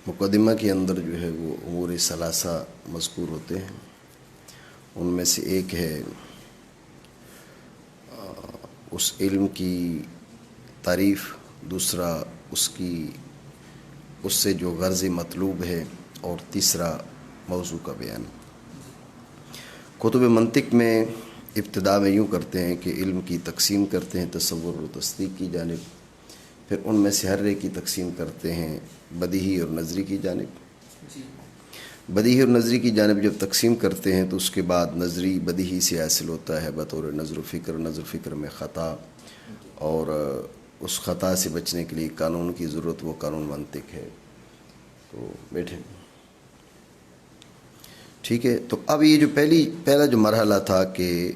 مقدمہ کے اندر جو ہے وہ امور ثلاثہ مذکور ہوتے ہیں. ان میں سے ایک ہے اس علم کی تعریف، دوسرا اس سے جو غرض مطلوب ہے، اور تیسرا موضوع کا بیان. کتب منطق میں ابتدا میں یوں کرتے ہیں کہ علم کی تقسیم کرتے ہیں تصور و تصدیق کی جانب، پھر ان میں سے ہر ایک کی تقسیم کرتے ہیں بدیہی اور نظری کی جانب. بدیہی اور نظری کی جانب جب تقسیم کرتے ہیں تو اس کے بعد نظری بدیہی سے حاصل ہوتا ہے بطور نظر و فکر میں خطا، اور اس خطا سے بچنے کے لیے قانون کی ضرورت، وہ قانون منطق ہے. تو بیٹھے ٹھیک ہے. تو اب یہ جو پہلا جو مرحلہ تھا کہ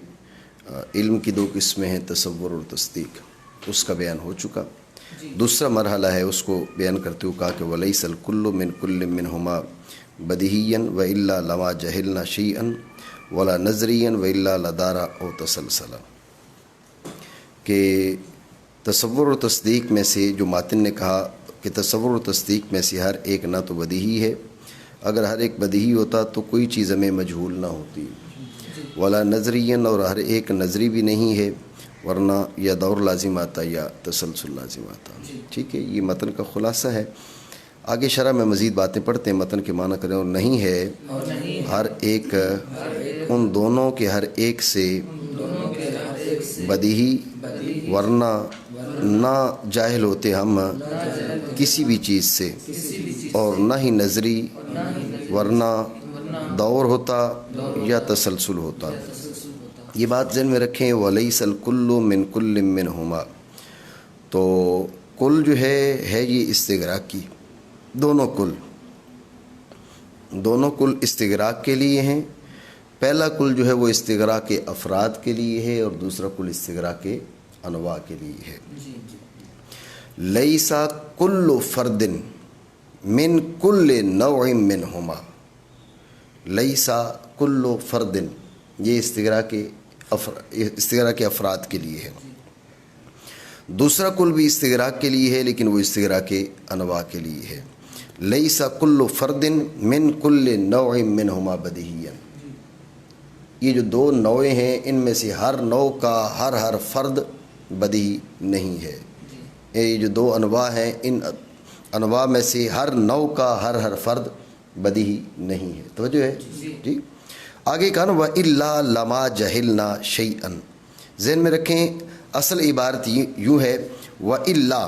علم کی دو قسمیں ہیں، تصور اور تصدیق، اس کا بیان ہو چکا. دوسرا مرحلہ ہے، اس کو بیان کرتے ہوئے کہا کہ وَلَيْسَ الْكُلُّ مِنْ كُلٍّ مِّنْهُمَا بَدِيهِيًّا وَإِلَّا لَمَا جَهِلْنَا شَيْئًا وَلَا نَظْرِيًّا وَإِلَّا لَدَارَ أَوْ تَسَلْسَلَ. کہ تصور و تصدیق میں سے جو ماتن نے کہا کہ تصور و تصدیق میں سے ہر ایک نہ تو بدیہی ہے، اگر ہر ایک بدیہی ہوتا تو کوئی چیز ہمیں مجہول نہ ہوتی، ولا نظریًا، اور ہر ایک نظری بھی نہیں ہے، ورنہ یا دور لازم آتا یا تسلسل لازم آتا. ٹھیک ہے، یہ متن کا خلاصہ ہے. آگے شرح میں مزید باتیں پڑھتے ہیں، متن کے معنی کریں. اور نہیں ہے ہر ایک ان دونوں کے ہر ایک سے بدیہی، ورنہ نہ جاہل ہوتے ہم کسی بھی چیز سے، اور نہ ہی نظری، ورنہ دور ہوتا یا تسلسل ہوتا. یہ بات ذہن میں رکھیں. وَلَيْسَ الْكُلُّ مِنْ كُلٍّ مِّنْهُمَا. تو کل جو ہے یہ استغراق کی، دونوں کل استغراق کے لیے ہیں. پہلا کل جو ہے وہ استغراق کے افراد کے لیے ہے، اور دوسرا کل استغراق کے انواع کے لیے ہے. لَيْسَ كُلُّ فَرْدٍ مِّن كُلِّ نَوْعٍ مِّنْهُمَا. لَيْسَ كُلُّ فَرْدٍ، یہ استغراق کے افراد کے لیے ہے. دوسرا کل بھی استغراق کے لیے ہے، لیکن وہ استغراق کے انواع کے لیے ہے. لَيْسَ كُلُّ فَرْدٍ مِّن كُلِّ نَوْعٍ مِّنْهُمَا بَدِيهِيًّا. یہ جو دو نوعیں ہیں، ان میں سے ہر نوع کا ہر فرد بدیہی نہیں ہے. یہ جو دو انواع ہیں، ان انواع میں سے ہر نوع کا ہر فرد بدیہی نہیں ہے. توجہ ہے جی. آگے کہا نا وَإِلَّا لَمَا جَهِلْنَا شَيْئًا. ذہن میں رکھیں، اصل عبارت یوں ہے وَإِلَّا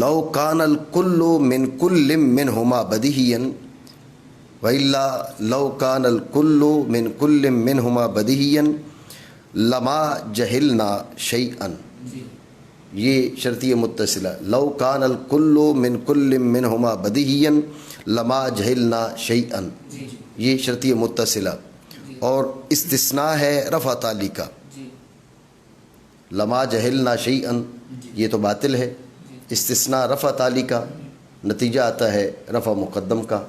لَوْ كَانَ الْكُلُّ مِنْ كُلٍّ مِّنْهُمَا بَدِيهِيًّا. وَإِلَّا لَوْ كَانَ الْكُلُّ مِنْ كُلٍّ مِّنْهُمَا بَدِيهِيًّا لَمَا جَهِلْنَا شَيْئًا. یہ شرطیہ متصلہ. لَوْ كَانَ الْكُلُّ مِنْ كُلٍّ مِّنْهُمَا بَدِيهِيًّا لَمَا جَهِلْنَا شَيْئًا. یہ شرطیہ متصلہ، اور استثناء ہے رفع تعلی کا. لما جہلنا شیئا یہ تو باطل ہے. استثناء رفع تعلی کا، نتیجہ آتا ہے رفع مقدم کا.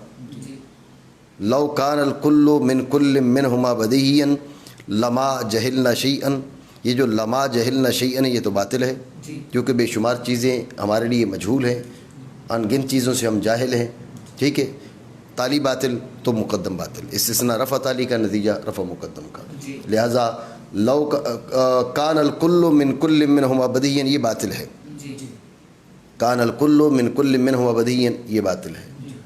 لو کان الکل من کل منہما بدیہیا لما جہلنا شیئا، یہ جو لما جہلنا شیئا یہ تو باطل ہے، کیونکہ بے شمار چیزیں ہمارے لیے مجہول ہیں، ان گن چیزوں سے ہم جاہل ہیں. ٹھیک ہے، تالی باطل تو مقدم باطل. استثناء رفع تالی کا، نتیجہ رفع مقدم کا. لہذا لو کان الکل من کل منہما بدیہیا یہ باطل ہے. کان الکل من کل منہما بدیہیا یہ باطل ہے.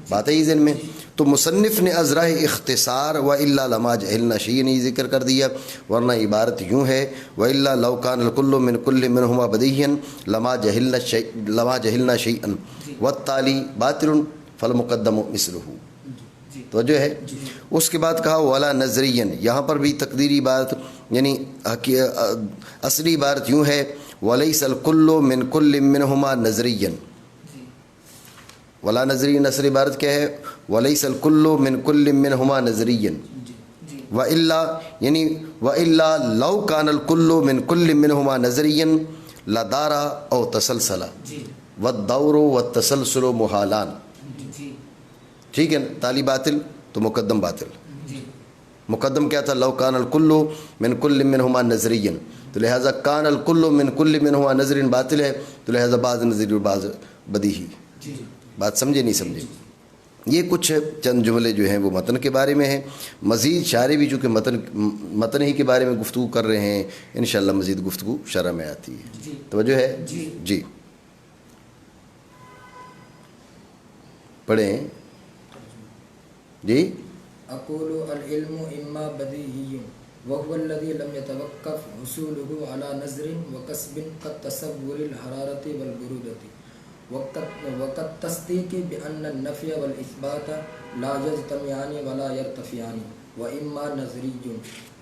بات ہے ہی ذہن میں. تو مصنف نے ازراء اختصار وَإِلَّا لَمَا جَهِلْنَا شَيْئًا یہ ذکر کر دیا، ورنہ عبارت یوں ہے وَإِلَّا لَوْ كَانَ الْكُلُّ مِنْ كُلٍّ مِّنْهُمَا بَدِيهًا لَمَا جَهِلْنَا شَيْئًا وَالتَّالِي بَاطِلٌ فَالْمُقَدَّمُ مِثْلُهُ. توجہ ہے. اس کے بعد کہا وَلَا نَظْرِيًّا. یہاں پر بھی تقدیری عبارت، یعنی اصلی عبارت یوں ہے وَلَيْسَ الْكُلُّ مِنْ كُلٍّ مِّنْهُمَا نَظْرِيًّا. ولا نظری نصر عبارت کیا ہے وَلَيْسَ الْكُلُّ مِنْ كُلٍّ مِّنْهُمَا نَظْرِيًّا. وَإِلَّا یعنی وَإِلَّا لَوْ كَانَ الْكُلُّ مِنْ كُلٍّ مِّنْهُمَا نَظْرِيًّا لَدَارَ أَوْ تَسَلْسَلَ وَالدَّوْرُ وَالتَّسَلْسُلُ مُحَالَانِ. ٹھیک ہے، تالی باطل تو مقدم باطل. مقدم کیا تھا؟ لو کان الکل من کل منہما نظریا، تو لہٰذا کان الکل من کل منہما نظر باطل ہے، تو لہٰذا بعض نظری اور بعض بدیہی. بات سمجھے نہیں سمجھے؟ یہ کچھ چند جملے جو ہیں وہ متن کے بارے میں ہیں. مزید شارح بھی چونکہ متن ہی کے بارے میں گفتگو کر رہے ہیں، انشاءاللہ مزید گفتگو شرح میں آتی ہے. توجہ ہے؟ جی پڑھیں. جی اقول العلم اما بدیہی وهو الذي لم يتوقف حصوله على نظر وكسب كالتصور الحرارة والبرودة وكالتصديق بأن النفي والإثبات لا يجتمعان ولا يرتفعان، وإما نظري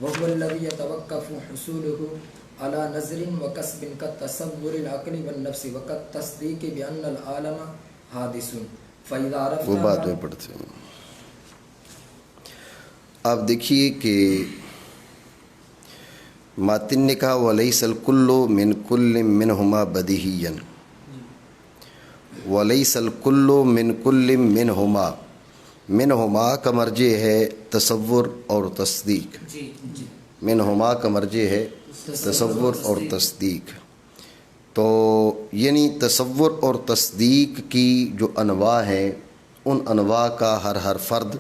وهو الذي يتوقف حصوله على نظر وكسب كالتصور العقل والنفس وكالتصديق بأن العالم حادث فإذا عرفت. وہ بات میں پڑھتے ہیں. آپ دیکھیے کہ ماتن نے کہا وَلَيْسَ الْكُلُّ مِنْ كُلٍّ مِّنْهُمَا بَدِيهِيًّا. وَلَيْسَ الْكُلُّ مِنْ كُلٍّ مِّنْهُمَا کا مرجع ہے تصور اور تصدیق. منہما کا مرجع ہے تصور اور تصدیق. تو یعنی تصور اور تصدیق کی جو انواع ہیں ان انواع کا ہر فرد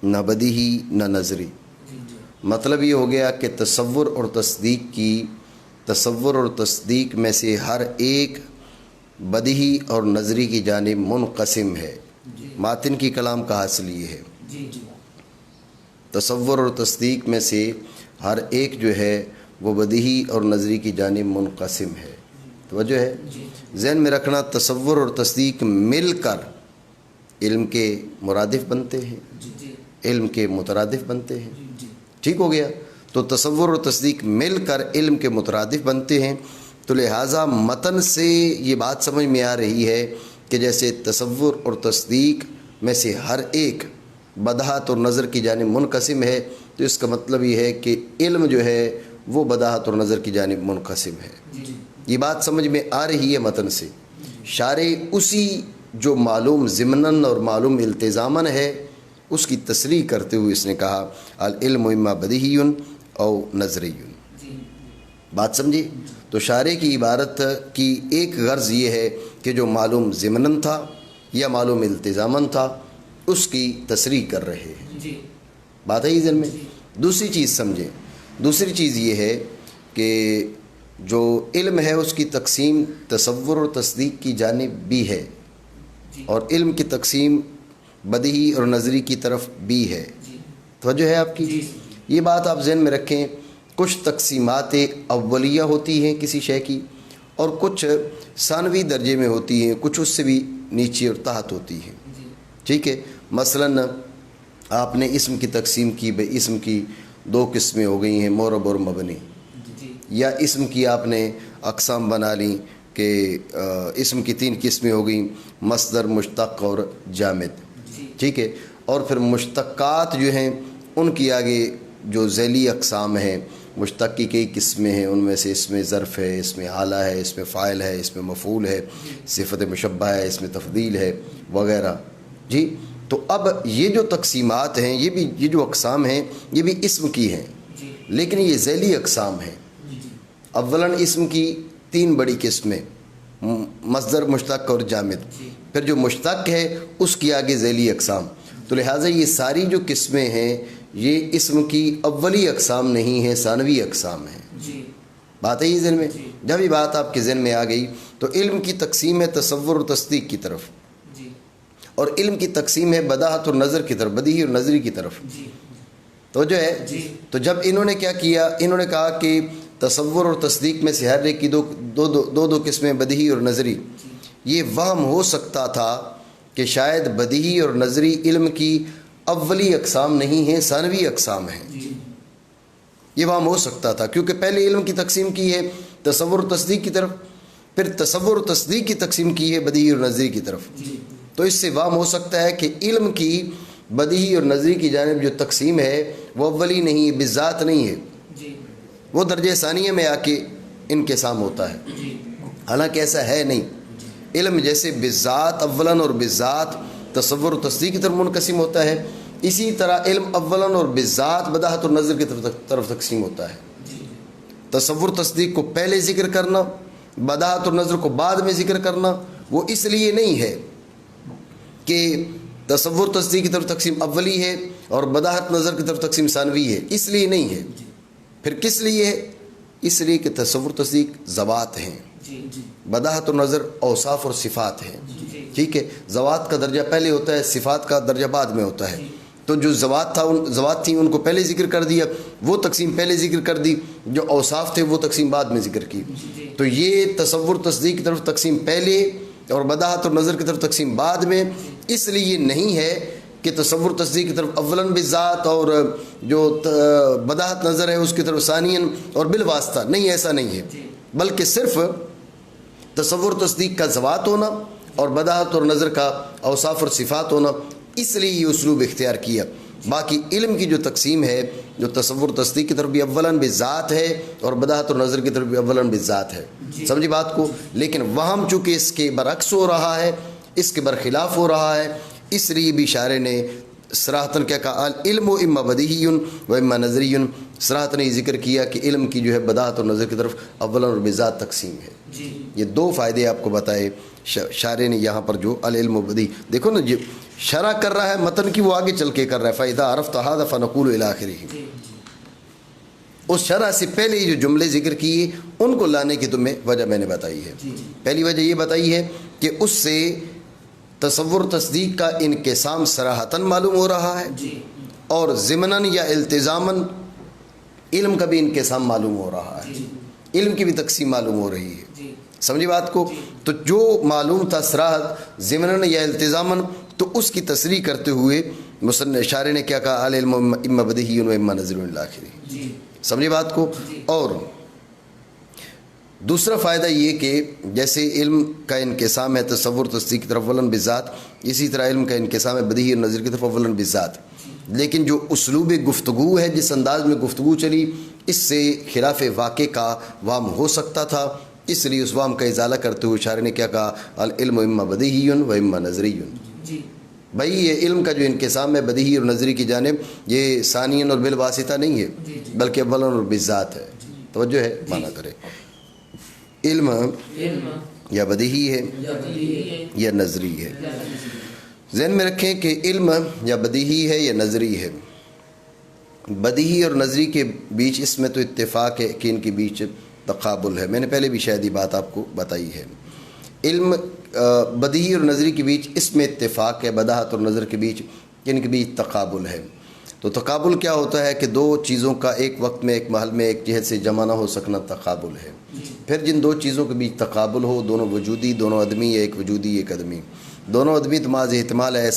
نہ بدیہی نہ نظری. مطلب یہ ہو گیا کہ تصور اور تصدیق میں سے ہر ایک بدیہی اور نظری کی جانب منقسم ہے. ماتن کی کلام کا حاصل یہ ہے. تصور اور تصدیق میں سے ہر ایک جو ہے وہ بدیہی اور نظری کی جانب منقسم ہے. توجہ ہے؟ ذہن میں رکھنا تصور اور تصدیق مل کر علم کے مرادف بنتے ہیں، علم کے مترادف بنتے ہیں. ٹھیک ہو گیا؟ تو تصور اور تصدیق مل کر علم کے مترادف بنتے ہیں. تو لہٰذا متن سے یہ بات سمجھ میں آ رہی ہے کہ جیسے تصور اور تصدیق میں سے ہر ایک بداہت اور نظر کی جانب منقسم ہے، تو اس کا مطلب یہ ہے کہ علم جو ہے وہ بداہت اور نظر کی جانب منقسم ہے. یہ بات سمجھ میں آ رہی ہے متن سے. شارح اسی جو معلوم ضمناً اور معلوم التزاماً ہے اس کی تصریح کرتے ہوئے اس نے کہا العلم اما بدیہی او نظری. بات سمجھی؟ تو شارح کی عبارت کی ایک غرض یہ ہے کہ جو معلوم ضمناً تھا یا معلوم التزاماً تھا اس کی تصریح کر رہے ہیں. بات ہے ذہن میں. دوسری چیز سمجھیں. دوسری چیز یہ ہے کہ جو علم ہے اس کی تقسیم تصور اور تصدیق کی جانب بھی ہے، اور علم کی تقسیم بدیہی اور نظری کی طرف بھی ہے. توجہ ہے آپ کی؟ یہ بات آپ ذہن میں رکھیں. کچھ تقسیمات اولیہ ہوتی ہیں کسی شے کی، اور کچھ ثانوی درجے میں ہوتی ہیں، کچھ اس سے بھی نیچے اور تحت ہوتی ہیں. ٹھیک ہے؟ مثلا آپ نے اسم کی تقسیم کی، بھائی اسم کی دو قسمیں ہو گئی ہیں، معرب اور مبنی. یا اسم کی آپ نے اقسام بنا لیں کہ اسم کی 3 قسمیں ہو گئیں، مصدر، مشتق اور جامد. ٹھیک ہے؟ اور پھر مشتقات جو ہیں ان کی آگے جو ذیلی اقسام ہیں، مشتق کی کئی قسمیں ہیں، ان میں سے اس میں ظرف ہے، اس میں آلہ ہے، اس میں فاعل ہے، اس میں مفعول ہے، صفت مشبہ ہے، اس میں تفضیل ہے وغیرہ. جی تو اب یہ جو تقسیمات ہیں، یہ جو اقسام ہیں یہ بھی اسم کی ہیں، لیکن یہ ذیلی اقسام ہیں. اولاً اسم کی 3 بڑی قسمیں، مصدر، مشتق اور جامد. پھر جو مشتق ہے اس کی آگے ذیلی اقسام. تو لہٰذا یہ ساری جو قسمیں ہیں یہ اسم کی اولی اقسام نہیں ہیں، ثانوی اقسام ہیں. بات ہے یہ ذہن میں. جب یہ بات آپ کے ذہن میں آ گئی تو علم کی تقسیم ہے تصور اور تصدیق کی طرف، اور علم کی تقسیم ہے بداہت اور نظر کی طرف، بدیہی اور نظری کی طرف. تو جو ہے تو جب انہوں نے کیا کیا، انہوں نے کہا کہ تصور اور تصدیق میں سے ہر ایک کی دو قسمیں بدیہی اور نظری. یہ وہم ہو سکتا تھا کہ شاید بدیہی اور نظری علم کی اولی اقسام نہیں ہیں، ثانوی اقسام ہیں. یہ وہم ہو سکتا تھا کیونکہ پہلے علم کی تقسیم کی ہے تصور و تصدیق کی طرف، پھر تصور و تصدیق کی تقسیم کی ہے بدیہی اور نظری کی طرف. تو اس سے وہم ہو سکتا ہے کہ علم کی بدیہی اور نظری کی جانب جو تقسیم ہے وہ اولی نہیں، بذات نہیں ہے، وہ درجہ ثانیہ میں آ کے انقسام ہوتا ہے. حالانکہ ایسا ہے نہیں. علم جیسے بذات اولاً اور بذات تصور و تصدیق کی طرف منقسم ہوتا ہے، اسی طرح علم اولاً اور بذات بداہت اور نظر کی طرف تقسیم ہوتا ہے. تصور تصدیق کو پہلے ذکر کرنا، بداہت اور نظر کو بعد میں ذکر کرنا، وہ اس لیے نہیں ہے کہ تصور تصدیق کی طرف تقسیم اولی ہے اور بداہت نظر کی طرف تقسیم ثانوی ہے، اس لیے نہیں ہے۔ پھر کس لیے ہے؟ اس لیے کہ تصور تصدیق ذوات ہیں، بداہت اور نظر اوصاف اور صفات ہیں، ٹھیک ہے۔ ذوات کا درجہ پہلے ہوتا ہے، صفات کا درجہ بعد میں ہوتا ہے۔ تو جو ذوات تھیں ان کو پہلے ذکر کر دیا، وہ تقسیم پہلے ذکر کر دی، جو اوصاف تھے وہ تقسیم بعد میں ذکر کی۔ تو یہ تصور تصدیق کی طرف تقسیم پہلے اور بداہت اور نظر کی طرف تقسیم بعد میں، اس لیے یہ نہیں ہے کہ تصور تصدیق کی طرف اولاً بالذات اور جو بداہت نظر ہے اس کی طرف ثانیاً اور بالواسطہ، نہیں، ایسا نہیں ہے، بلکہ صرف تصور تصدیق کا ذوات ہونا اور بداہت اور نظر کا اوصاف اور صفات ہونا، اس لیے یہ اسلوب اختیار کیا۔ باقی علم کی جو تقسیم ہے، جو تصور تصدیق کی طرف بھی اولاً بالذات ہے اور بداہت اور نظر کی طرف بھی اولاً بالذات ہے، سمجھی بات کو۔ لیکن وہم چونکہ اس کے برعکس ہو رہا ہے، اس کے برخلاف ہو رہا ہے، اس لیے بھی شارح نے صراحتاً کیا کہا، العلم اما بدیہی و اما نظری، صراحتاً یہ ذکر کیا کہ علم کی جو ہے بداہت اور نظر کی طرف اولاً اور بالذات تقسیم ہے۔ یہ دو فائدے آپ کو بتائے شارح نے یہاں پر، جو العلم بدیہی، دیکھو نا جو شرح کر رہا ہے متن کی، وہ آگے چل کے کر رہا ہے، فَإِذَا عَرَفْتَ هَذَا فَنَقُولُ إِلَىٰ آخِرِهِ۔ اس شرح سے پہلے جو جملے ذکر کیے ان کو لانے کی تمہیں وجہ میں نے بتائی ہے۔ پہلی وجہ یہ بتائی ہے کہ اس سے تصور تصدیق کا انقسام صراحتاً معلوم ہو رہا ہے، اور ضمناً یا التزاماً علم کا بھی انقسام معلوم ہو رہا ہے، علم کی بھی تقسیم معلوم ہو رہی ہے، سمجھی بات کو۔ تو جو معلوم تھا صراحت ضمناً یا التزاماً، تو اس کی تصریح کرتے ہوئے مصنف شارح نے کیا کہا، العلم اما بدیہی و اما نظری الی آخرہ، سمجھی بات کو۔ اور دوسرا فائدہ یہ کہ جیسے علم کا انقسام ہے تصور تصدیق کی طرف اولاً بالذات، اسی طرح علم کا انقسام ہے بدیہی اور نظر کی طرف اولاً بالذات، لیکن جو اسلوب گفتگو ہے، جس انداز میں گفتگو چلی، اس سے خلاف واقع کا وہم ہو سکتا تھا، اس لیے اس وہم کا ازالہ کرتے ہوئے شارح نے کیا کہا، العلم اما بدیہی و اما نظری۔ بھائی یہ علم کا جو انقسام ہے بدیہی اور نظری کی جانب، یہ ثانیاً اور بالواسطہ نہیں ہے، بلکہ اولاً اور بالذات ہے۔ توجہ ہے، مانا کرے، علم یا بدیہی ہے یا نظری ہے۔ ذہن میں رکھیں کہ علم یا بدیہی ہے یا نظری ہے۔ بدیہی اور نظری کے بیچ اس میں تو اتفاق ہے کہ ان کے بیچ تقابل ہے، میں نے پہلے بھی شاید یہ بات آپ کو بتائی ہے۔ علم بدیہی اور نظری کے بیچ اس میں اتفاق ہے، بداہت اور نظر کے بیچ، ان کے بیچ تقابل ہے۔ تو تقابل کیا ہوتا ہے کہ دو چیزوں کا ایک وقت میں ایک محل میں ایک جہت سے جمع نہ ہو سکنا تقابل ہے۔ پھر جن دو چیزوں کے بیچ تقابل ہو، دونوں وجودی، دونوں عدمی، یا ایک وجودی ایک عدمی، دونوں عدمی تو محض احتمال ہے،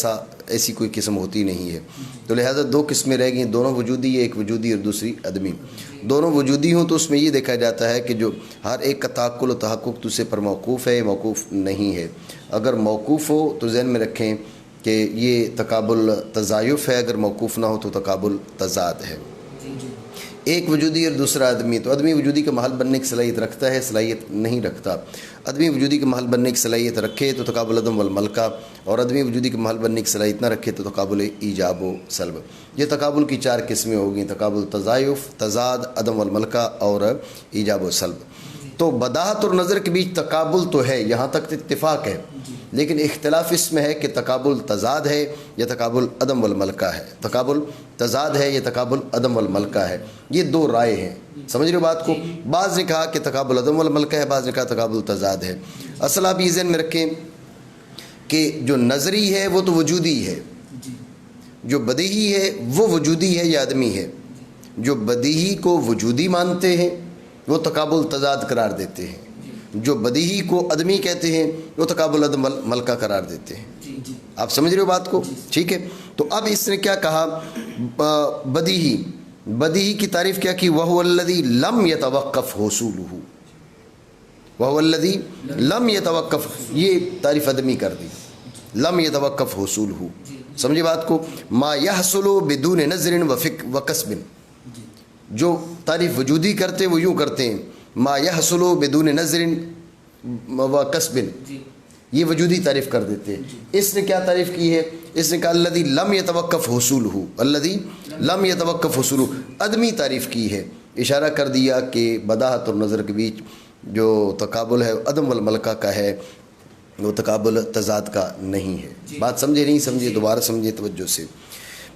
ایسی کوئی قسم ہوتی نہیں ہے۔ تو لہٰذا دو قسمیں رہ گئیں، دونوں وجودی، ایک وجودی اور دوسری عدمی۔ دونوں وجودی ہوں تو اس میں یہ دیکھا جاتا ہے کہ جو ہر ایک کا تعقل و تحقق دوسرے پر موقوف ہے، موقوف نہیں ہے۔ اگر موقوف ہو تو ذہن میں رکھیں کہ یہ تقابل تضایف ہے، اگر موقوف نہ ہو تو تقابل تضاد ہے۔ ایک وجودی اور دوسرا عدمی، تو عدمی وجودی کا محل بننے کی صلاحیت رکھتا ہے، صلاحیت نہیں رکھتا۔ عدمی وجودی کا محل بننے کی صلاحیت رکھے تو تقابل عدم والملکہ، اور عدمی وجودی کا محل بننے کی صلاحیت نہ رکھے تو تقابل ایجاب و سلب۔ یہ تقابل کی چار قسمیں ہوگی، تقابل تضایف، تضاد، عدم والملکہ اور ایجاب و سلب۔ تو بداہت اور نظر کے بیچ تقابل تو ہے، یہاں تک اتفاق ہے، لیکن اختلاف اس میں ہے کہ تقابل تضاد ہے یا تقابل عدم والملکہ ہے، تقابل تضاد ہے یا تقابل عدم والملکہ ہے۔ یہ دو رائے ہیں، سمجھ رہے بات کو۔ بعض نے کہا کہ تقابل عدم والملکہ ہے، بعض نے کہا تقابل تضاد ہے۔ اصل آپ یہ ذہن میں رکھیں کہ جو نظری ہے وہ تو وجودی ہے، جو بدیہی ہے وہ وجودی ہے یا عدمی ہے۔ جو بدیہی کو وجودی مانتے ہیں وہ تقابل تضاد قرار دیتے ہیں، جو بدیہی کو عدمی کہتے ہیں وہ تقابل عدم ملکہ قرار دیتے ہیں۔ آپ سمجھ رہے ہو بات کو، ٹھیک ہے۔ تو اب اس نے کیا کہا، بدیہی کی تعریف کیا کی، وَهُوَ الَّذِي لَمْ يَتَوَقَّفْ حُصُولُهُ، وَهُوَ الَّذِي لَمْ يَتَوَقَّفْ، یہ تعریف عدمی کر دی، لم يتوقف حصولہ، سمجھے بات کو۔ ما يحصل بدون نظر وقصب، جو تعریف وجودی کرتے وہ یوں کرتے ہیں، ما يحصل بدون نظر وقصب، یہ وجودی تعریف کر دیتے ہیں۔ اس نے کیا تعریف کی ہے، اس نے کہا الذی لم یتوقف حصولہ، الذی لم یتوقف حصولہ، عدمی تعریف کی ہے، اشارہ کر دیا کہ بداہت اور نظر کے بیچ جو تقابل ہے عدم والملکہ کا ہے، وہ تقابل تضاد کا نہیں ہے۔ بات سمجھے نہیں سمجھے؟ دوبارہ سمجھے توجہ سے۔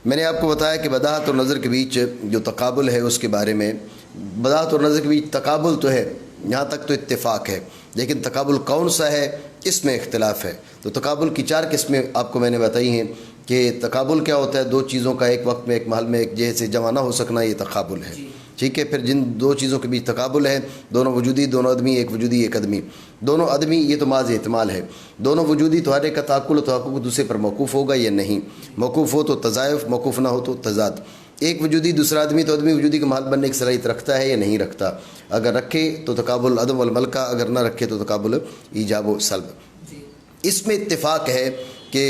میں نے آپ کو بتایا کہ بداہت اور نظر کے بیچ جو تقابل ہے اس کے بارے میں، بداہت اور نظر کے بیچ تقابل تو ہے، یہاں تک تو اتفاق ہے، لیکن تقابل کون سا ہے اس میں اختلاف ہے۔ تو تقابل کی 4 قسمیں آپ کو میں نے بتائی ہیں کہ تقابل کیا ہوتا ہے، 2 چیزوں کا ایک وقت میں ایک محل میں ایک جیسے جمع نہ ہو سکنا، یہ تقابل ہے، ٹھیک ہے۔ پھر جن 2 چیزوں کے بیچ تقابل ہے، دونوں وجودی دونوں عدمی، ایک وجودی ایک عدمی، دونوں عدمی یہ تو محض احتمال ہے، دونوں وجودی تو ہر ایک کا تعقل و تحقق دوسرے پر موقوف ہوگا یا نہیں، موقوف ہو تو تضائف، موقوف نہ ہو تو تضاد۔ ایک وجودی دوسرا عدمی تو عدمی وجودی کا محل بننے کی صلاحیت رکھتا ہے یا نہیں رکھتا، اگر رکھے تو تقابل عدم والملکہ، اگر نہ رکھے تو تقابل ایجاب و سلب۔ اس میں اتفاق ہے کہ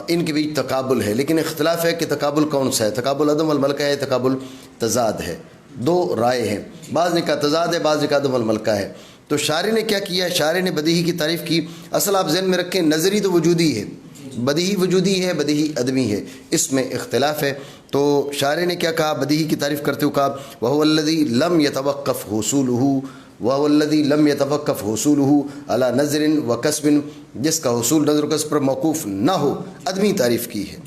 ان کے بیچ تقابل ہے، لیکن اختلاف ہے کہ تقابل کون سا ہے، تقابل عدم والملکہ ہے، تقابل تضاد ہے، 2 رائے ہیں، بعض نے کہا تضاد ہے، بعض نے کہا عدم والملکہ ہے۔ تو شارح نے کیا کیا؟ شارح نے بدیہی کی تعریف کی۔ اصل آپ ذہن میں رکھیں، نظری تو وجودی ہے، بدیہی وجودی ہے، بدیہی عدمی ہے، اس میں اختلاف ہے۔ تو شارح نے کیا کہا؟ بدیہی کی تعریف کرتے ہوئے کہا وَهُوَ الَّذِي لَمْ يَتَوَقَّفْ حُصُولُهُ وَهُوَ الَّذِي لَمْ يَتَوَقَّفْ حُصُولُهُ عَلَى نَظْرٍ وَكَسْبٍ، جس کا حصول نظر و کسب پر موقوف نہ ہو، عدمی تعریف کی ہے۔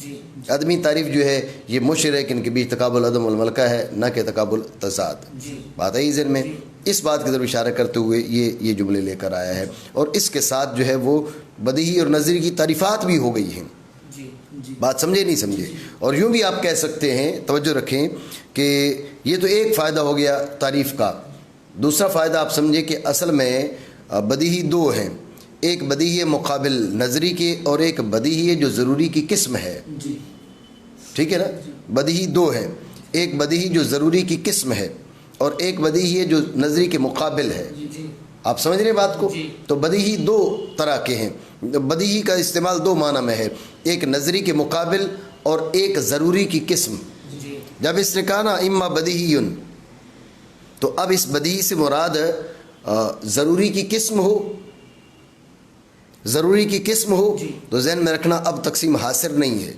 عدمی تعریف جو ہے یہ مشرک، ان کے بیچ تقابل عدم والملکہ ہے، نہ کہ تقابل تضاد۔ بات آئی ذہن میں؟ اس بات کی طرف اشارہ کرتے ہوئے یہ جملے لے کر آیا ہے، اور اس کے ساتھ جو ہے وہ بدیہی اور نظری کی تعریفات بھی ہو گئی ہیں۔ بات سمجھے نہیں سمجھے؟ اور یوں بھی آپ کہہ سکتے ہیں، توجہ رکھیں، کہ یہ تو ایک فائدہ ہو گیا تعریف کا۔ دوسرا فائدہ آپ سمجھے کہ اصل میں بدیہی 2 ہیں، ایک بدیہی مقابل نظری کے اور ایک بدیہی جو ضروری کی قسم ہے، ٹھیک ہے نا؟ بدیہی 2 ہیں، ایک بدیہی جو ضروری کی قسم ہے اور ایک بدیہی جو نظری کے مقابل ہے۔ آپ سمجھ رہے بات کو؟ تو بدیہی 2 طرح کے ہیں، بدیہی کا استعمال 2 معنی میں ہے، ایک نظری کے مقابل اور ایک ضروری کی قسم۔ جب اس نے کہا نا اما بدیہیٌ، تو اب اس بدیہی سے مراد ضروری کی قسم ہو، ضروری کی قسم ہو تو ذہن میں رکھنا اب تقسیم حاصر نہیں ہے،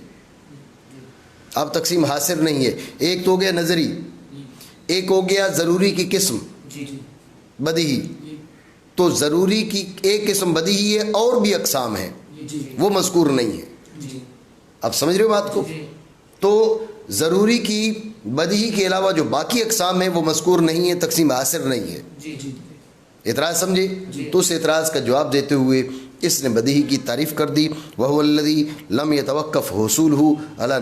اب تقسیم حاصر نہیں ہے۔ ایک تو ہو گیا نظری، ایک ہو گیا ضروری کی قسم بدیہی۔ تو ضروری کی ایک قسم بدیہی ہے اور بھی اقسام ہیں، وہ مذکور نہیں ہے۔ اب سمجھ رہے ہو بات کو؟ تو ضروری کی بدیہی کے علاوہ جو باقی اقسام ہیں وہ مذکور نہیں ہے، تقسیم حاصر نہیں ہے۔ اعتراض سمجھے؟ تو اس اعتراض کا جواب دیتے ہوئے اس نے بدیہی کی تعریف کر دی، وَهُوَ الَّذِي لَمْ يَتَوَقَّفْ حُصُولُهُ عَلَى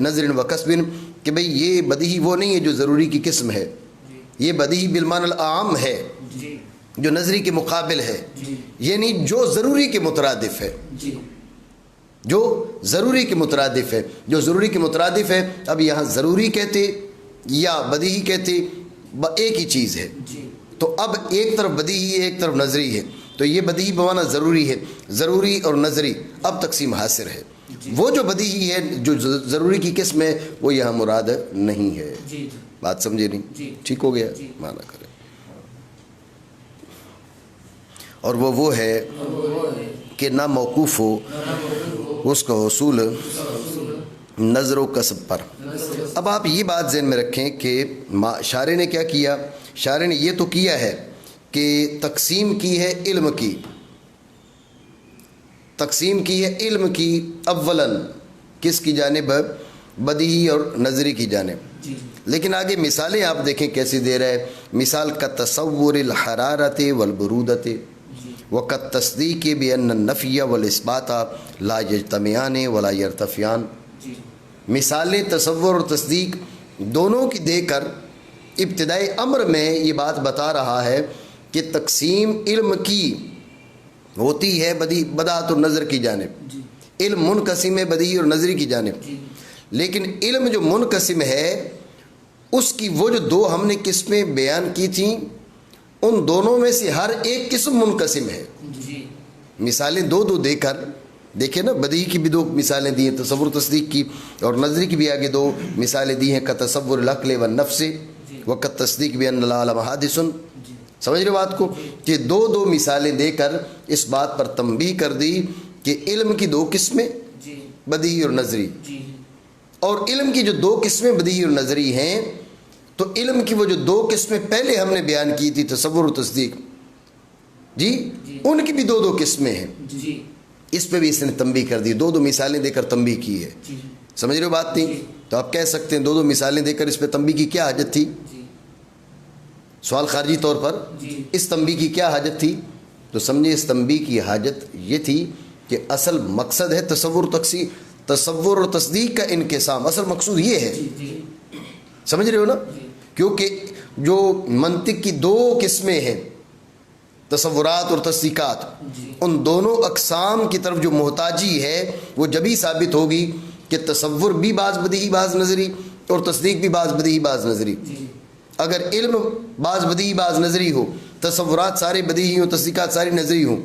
نَظْرٍ وَكَسْبٍ، کہ بھئی یہ بدیہی وہ نہیں ہے جو ضروری کی قسم ہے، یہ بدیہی بالمعنی العام ہے جو نظری کے مقابل ہے، یعنی جو ضروری کے مترادف ہے، جو ضروری کے مترادف ہے، جو ضروری کے مترادف ہے۔ اب یہاں ضروری کہتے یا بدیہی کہتے ایک ہی چیز ہے، تو اب ایک طرف بدیہی ہے ایک طرف نظری ہے، تو یہ بدیہی بمعنی ضروری ہے، ضروری اور نظری اب تقسیم حاصر ہے۔ وہ جو بدیہی ہے جو ضروری کی قسم ہے وہ یہاں مراد نہیں ہے۔ بات سمجھے نہیں؟ ٹھیک ہو گیا؟ معنی کریں۔ اور وہ ہے کہ نہ موقوف ہو اس کا حصول نظر و کسب پر۔ اب آپ یہ بات ذہن میں رکھیں کہ شارح نے کیا کیا؟ شارح نے یہ تو کیا ہے کہ تقسیم کی ہے علم کی، تقسیم کی ہے علم کی اولاً کس کی جانب؟ بدیہی اور نظری کی جانب۔ لیکن آگے مثالیں آپ دیکھیں کیسی دے رہا ہے۔ مثال کا تصور الحرارت والبرودت وکالتصدیق بأن النفی والاثبات لا یجتمعان ولا یرتفعان۔ مثالیں تصور اور تصدیق دونوں کی دے کر ابتدائی امر میں یہ بات بتا رہا ہے کہ تقسیم علم کی ہوتی ہے بداہت اور نظر کی جانب، علم منقسم ہے بدیہی اور نظری کی جانب، لیکن علم جو منقسم ہے اس کی وہ جو 2 ہم نے قسمیں بیان کی تھیں ان دونوں میں سے ہر ایک قسم منقسم ہے۔ مثالیں 2 دے کر دیکھیں نا، بدیہی کی بھی 2 مثالیں دی ہیں، تصور تصدیق کی، اور نظری کی بھی آگے 2 مثالیں دی ہیں، کا تصور العقل والنفس وکالتصدیق بأن العالم حادث۔ سمجھ رہے بات کو؟ کہ 2 مثالیں دے کر اس بات پر تنبیہ کر دی کہ علم کی 2 قسمیں بدیہی اور نظری، اور علم کی جو 2 قسمیں بدیہی اور نظری ہیں، تو علم کی وہ جو 2 قسمیں پہلے ہم نے بیان کی تھی تصور و تصدیق، ان کی بھی دو دو قسمیں ہیں. جی اس پہ بھی اس نے تنبیہ کر دی, دو دو مثالیں دے کر تنبیہ کی ہے. جی سمجھ رہے ہو بات نہیں؟ تو آپ کہہ سکتے ہیں دو دو مثالیں دے کر اس پہ تنبیہ کی کیا حاجت تھی؟ جی سوال خارجی طور پر جی اس تنبیہ کی کیا حاجت تھی؟ تو سمجھے اس تنبیہ کی حاجت یہ تھی کہ اصل مقصد ہے تصور اور تصدیق کا انقسام. اصل مقصود یہ ہے, جی سمجھ رہے ہو نا؟ کیونکہ جو منطق کی دو قسمیں ہیں, تصورات اور تصدیقات, ان دونوں اقسام کی طرف جو محتاجی ہے وہ جبھی ثابت ہوگی کہ تصور بھی بعض بدیہی بعض نظری اور تصدیق بھی بعض بدیہی بعض نظری. اگر علم بعض بدیہی بعض نظری ہو, تصورات سارے بدیہی ہوں, تصدیقات ساری نظری ہوں,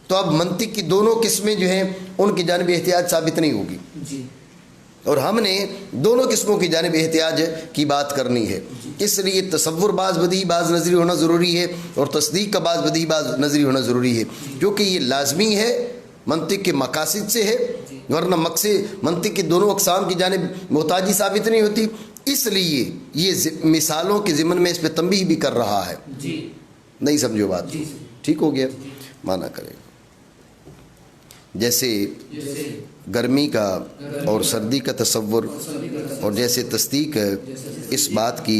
تو اب منطق کی دونوں قسمیں جو ہیں ان کی جانب احتیاج ثابت نہیں ہوگی. جی اور ہم نے دونوں قسموں کی جانب احتیاج کی بات کرنی ہے. اس لیے تصور بعض بدیہی بعض نظری ہونا ضروری ہے اور تصدیق کا بعض بدیہی بعض نظری ہونا ضروری ہے, کیونکہ یہ لازمی ہے, منطق کے مقاصد سے ہے, ورنہ مقصد منطق کی دونوں اقسام کی جانب محتاجی ثابت نہیں ہوتی. اس لیے یہ مثالوں کے ضمن میں اس پہ تنبیہ بھی کر رہا ہے. جی نہیں سمجھو بات؟ ٹھیک ہو گیا؟ مانا کرے گا جیسے گرمی کا اور سردی کا تصور, اور جیسے تصدیق اس بات کی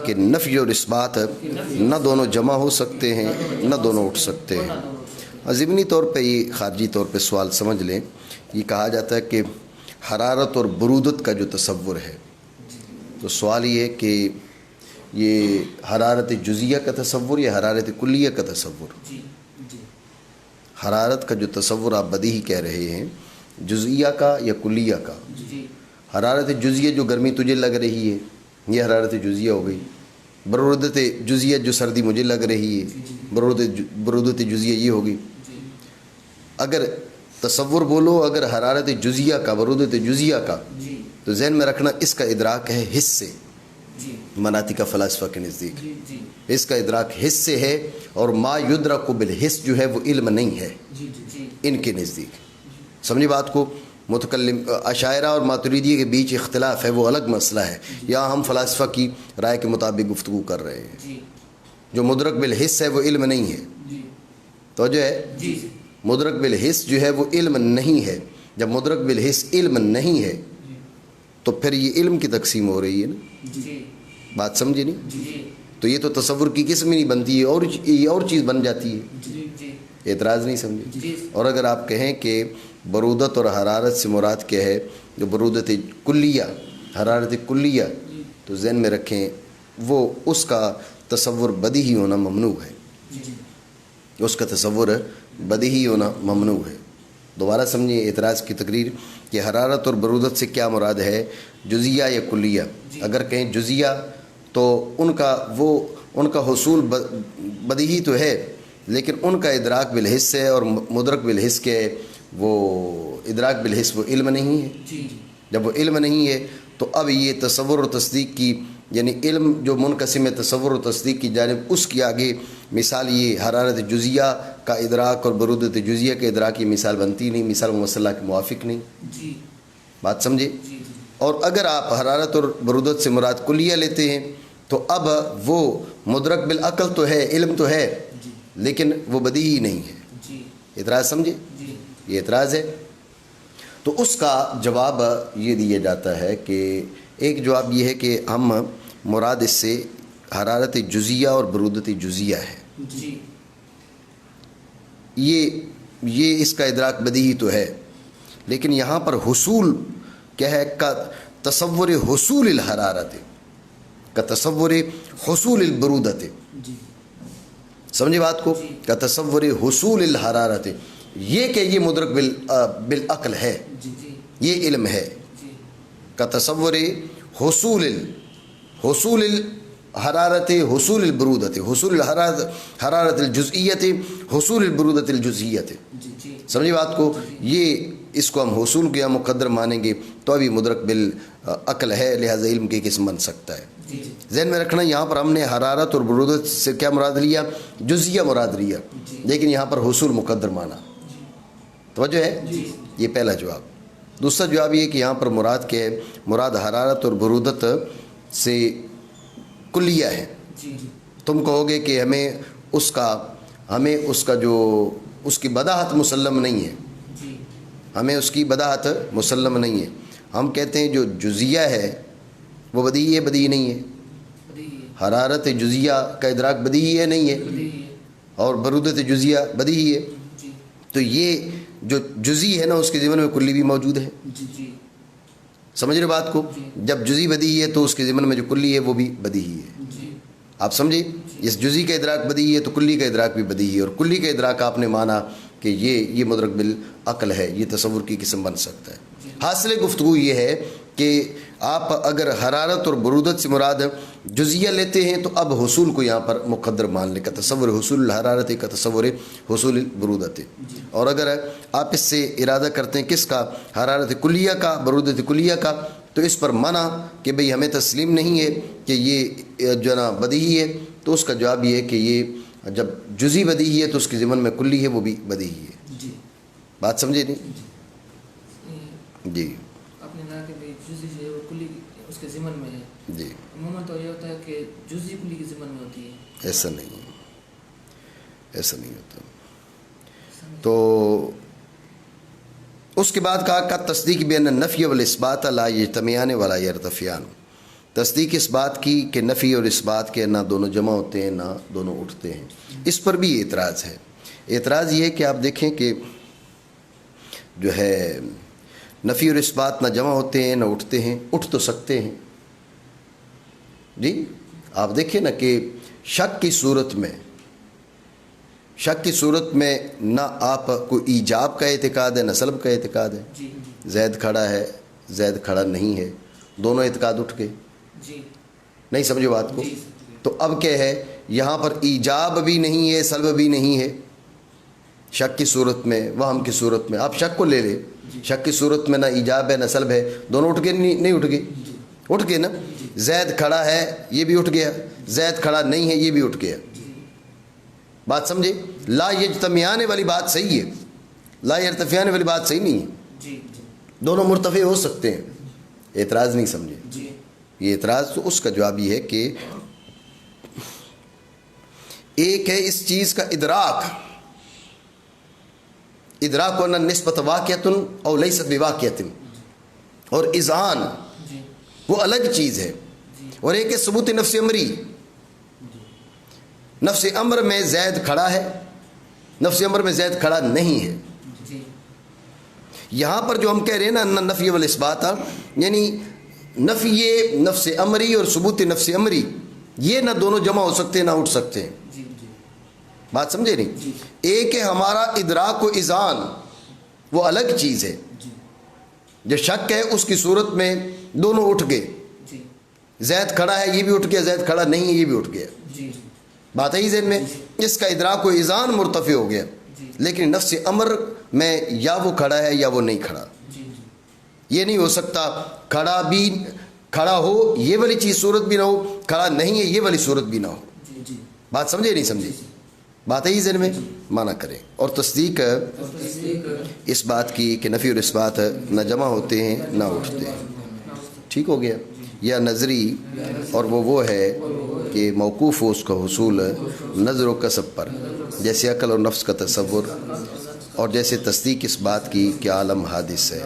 کہ نفی اور اثبات نہ دونوں جمع ہو سکتے ہیں نہ دونوں اٹھ سکتے ہیں. ضمنی طور پہ یہ خارجی طور پہ سوال سمجھ لیں, یہ کہا جاتا ہے کہ حرارت اور برودت کا جو تصور ہے, تو سوال یہ ہے کہ یہ حرارت جزیہ کا تصور یا حرارت کلیہ کا تصور؟ حرارت کا جو تصور آپ بدیہی کہہ رہے ہیں, جزیہ کا یا کلیہ کا؟ حرارت جزیہ جو گرمی تجھے لگ رہی ہے یہ حرارت جزیہ ہو گئی. برودت جزیہ جو سردی مجھے لگ رہی ہے برودت جزیہ یہ ہوگی. اگر تصور بولو اگر حرارت جزیہ کا برودت جزیہ کا, تو ذہن میں رکھنا اس کا ادراک ہے حس سے, مناطق کا فلاسفہ کے نزدیک اس کا ادراک حس سے ہے, اور ما یدرک بالحس جو ہے وہ علم نہیں ہے ان کے نزدیک. سمجھے بات کو؟ متکلم اشاعرہ اور ماتریدیہ کے بیچ اختلاف ہے, وہ الگ مسئلہ ہے. یہاں ہم فلاسفہ کی رائے کے مطابق گفتگو کر رہے ہیں. جو مدرک بالحس ہے وہ علم نہیں ہے. تو جو ہے مدرک بالحس جو ہے وہ علم نہیں ہے. جب مدرک بالحس علم نہیں ہے تو پھر یہ علم کی تقسیم ہو رہی ہے نا. بات سمجھے نہیں؟ تو یہ تو تصور کی قسم ہی نہیں بنتی ہے, اور چیز بن جاتی ہے. اعتراض نہیں سمجھے؟ اور اگر آپ کہیں کہ برودت اور حرارت سے مراد کیا ہے, جو برودت کلیہ حرارت کلیہ, تو ذہن میں رکھیں وہ اس کا تصور بدیہی ہونا ممنوع ہے. اس کا تصور بدیہی ہونا ممنوع ہے. دوبارہ سمجھیں اعتراض کی تقریر کہ حرارت اور برودت سے کیا مراد ہے, جزیہ یا کلیہ. اگر کہیں جزیہ تو ان کا حصول بدیہی تو ہے, لیکن ان کا ادراک بالحس ہے, اور مدرک بالحس کے وہ ادراک بالحس وہ علم نہیں ہے. جب وہ علم نہیں ہے تو اب یہ تصور و تصدیق کی, یعنی علم جو منقسم ہے تصور و تصدیق کی جانب, اس کی آگے مثال یہ حرارت جزیہ کا ادراک اور برودت جزیہ کے ادراک کی مثال بنتی نہیں, مثال مسئلہ کے موافق نہیں. بات سمجھے؟ اور اگر آپ حرارت اور برودت سے مراد کلیہ لیتے ہیں تو اب وہ مدرک بالعقل تو ہے, علم تو ہے, لیکن وہ بدیہی نہیں ہے. اعتراض سمجھے؟ یہ اعتراض ہے. تو اس کا جواب یہ دیا جاتا ہے کہ ایک جواب یہ ہے کہ ہم مراد اس سے حرارت جزیہ اور برودت جزیہ ہے. یہ اس کا ادراک بدیہی تو ہے, لیکن یہاں پر حصول کیا ہے, کا تصور حصول الحرارت کا تصور حصول البرودت. سمجھے بات کو؟ کا تصور حصول الحرارت, یہ کہ یہ مدرک بالعقل ہے, یہ علم ہے. کا تصور حصول الحرارت حصول البرودت, حصول حرارت الجزئیت حصول البرودت الجزئیت. سمجھے بات کو؟ یہ اس کو ہم حصول کیا مقدر مانیں گے تو ابھی مدرک بالعقل ہے, لہذا علم کی قسم بن سکتا ہے. ذہن میں رکھنا یہاں پر ہم نے حرارت اور برودت سے کیا مراد لیا, جزیہ مراد لیا, لیکن یہاں پر حصول مقدر مانا. توجہ ہے؟ یہ پہلا جواب. دوسرا جواب یہ کہ یہاں پر مراد کیا ہے, مراد حرارت اور برودت سے کلیہ ہے. تم کہو گے کہ ہمیں اس کا ہمیں اس کا جو اس کی بداحت مسلم نہیں ہے، جی ہمیں اس کی بداحت مسلم نہیں ہے. ہم کہتے ہیں جو جزیہ ہے وہ بدیہی ہے، بدیہی نہیں ہے. بدیہی ہے. حرارت جزیہ کا ادراک بدیہی ہے، نہیں ہے. بدیہی ہے. اور برودت جزیہ بدیہی ہے. جی تو یہ جو جزی ہے نا اس کے ضمن میں کلی بھی موجود ہے. جی جی سمجھ رہے بات کو؟ جب جزی بدیہی ہے تو اس کے ضمن میں جو کلی ہے وہ بھی بدیہی ہے. جی آپ سمجھے؟ اس جزی کا ادراک بدیہی ہے تو کلی کا ادراک بھی بدیہی ہے. اور کلی کا ادراک آپ نے مانا کہ یہ مدرک بالعقل ہے، یہ تصور کی قسم بن سکتا ہے. حاصل گفتگو یہ ہے کہ آپ اگر حرارت اور برودت سے مراد جزیہ لیتے ہیں تو اب حصول کو یہاں پر مقدر مان لے کا تصور حصول الحرارت کا تصور حصول البرودت. اور اگر آپ اس سے ارادہ کرتے ہیں کس کا؟ حرارت کلیہ کا، برودت کلیہ کا، تو اس پر منع کہ بھئی ہمیں تسلیم نہیں ہے کہ یہ جو نا بدیہی ہے. تو اس کا جواب یہ ہے کہ یہ جب جزی بدیہی ہے تو اس کے ضمن میں کلی ہے وہ بھی بدیہی ہے. جی بات سمجھے نہیں؟ جی آپ نے کہا کہ بھئی جزی جو ہے وہ کلی اس کے ضمن میں ہے. جی عموماً تو یہ ہوتا ہے کہ جزی کلی کے ضمن میں ہوتی ہے. ایسا نہیں ہے، ایسا نہیں ہوتا. تو اس کے بعد کہا کا تصدیق بین النفی والاثبات لا یجتمعان ولا یرتفعان. تصدیق اس بات کی کہ نفی اور اس بات کے نہ دونوں جمع ہوتے ہیں نہ دونوں اٹھتے ہیں. اس پر بھی اعتراض ہے. اعتراض یہ ہے کہ آپ دیکھیں کہ جو ہے نفی اور اس بات نہ جمع ہوتے ہیں نہ اٹھتے ہیں. اٹھ تو سکتے ہیں. جی آپ دیکھیں نا کہ شک کی صورت میں نہ آپ کو ایجاب کا اعتقاد ہے نہ سلب کا اعتقاد ہے. جی زید کھڑا ہے، زید کھڑا نہیں ہے، دونوں اعتقاد اٹھ گئے. جی نہیں سمجھو بات کو؟ جی. تو اب کیا ہے، یہاں پر ایجاب بھی نہیں ہے سلب بھی نہیں ہے. شک کی صورت میں، وہم کی صورت میں آپ شک کو لے لیں. شک کی صورت میں نہ ایجاب ہے نہ سلب ہے، دونوں اٹھ گئے نہیں اٹھ گئے؟ اٹھ گئے نا. زید کھڑا ہے یہ بھی اٹھ گیا، زید کھڑا نہیں ہے یہ بھی اٹھ گیا. بات سمجھے؟ لا یجتمعان والی بات صحیح ہے، لا یرتفعان والی بات صحیح نہیں ہے. جی دونوں مرتفع ہو سکتے ہیں. اعتراض نہیں سمجھے؟ جی یہ اعتراض تو اس کا جواب یہ ہے کہ ایک ہے اس چیز کا ادراک ہونا نسبت واقعۃ او لیست بواقعۃ، اور اذعان جی وہ الگ چیز ہے. اور ایک ہے ثبوت نفس امری. نفس امر میں زید کھڑا ہے، نفس امر میں زید کھڑا نہیں ہے. جی یہاں پر جو ہم کہہ رہے ہیں نا نفی والاثبات، یعنی نفی نفس امری اور ثبوت نفس امری یہ نہ دونوں جمع ہو سکتے نہ اٹھ سکتے ہیں. جی جی بات سمجھے نہیں؟ ایک ہے ہمارا ادراک و اذعان، وہ الگ چیز ہے. جو شک ہے اس کی صورت میں دونوں اٹھ گئے. جی زید کھڑا ہے یہ بھی اٹھ گیا، زید کھڑا نہیں ہے یہ بھی اٹھ گیا. جی بات ہے ہی ذہن میں. اس کا ادراک و اذعان مرتفع ہو گیا، لیکن نفس امر میں یا وہ کھڑا ہے یا وہ نہیں کھڑا. یہ نہیں ہو سکتا کھڑا ہو یہ والی چیز صورت بھی نہ ہو، کھڑا نہیں ہے یہ والی صورت بھی نہ ہو. بات سمجھے نہیں سمجھے؟ بات ہے ہی ذہن میں. مانا کریں. اور تصدیق اس بات کی کہ نفی اور اس بات نہ جمع ہوتے ہیں نہ اٹھتے ہیں. ٹھیک ہو گیا. یا نظری، اور وہ ہے کہ موقوف ہو اس کا حصول نظر و کسب پر، جیسے عقل اور نفس کا تصور، اور جیسے تصدیق اس بات کی کہ عالم حادث ہے.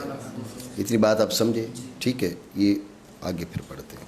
اتنی بات آپ سمجھے؟ ٹھیک ہے. یہ آگے پھر پڑھتے ہیں.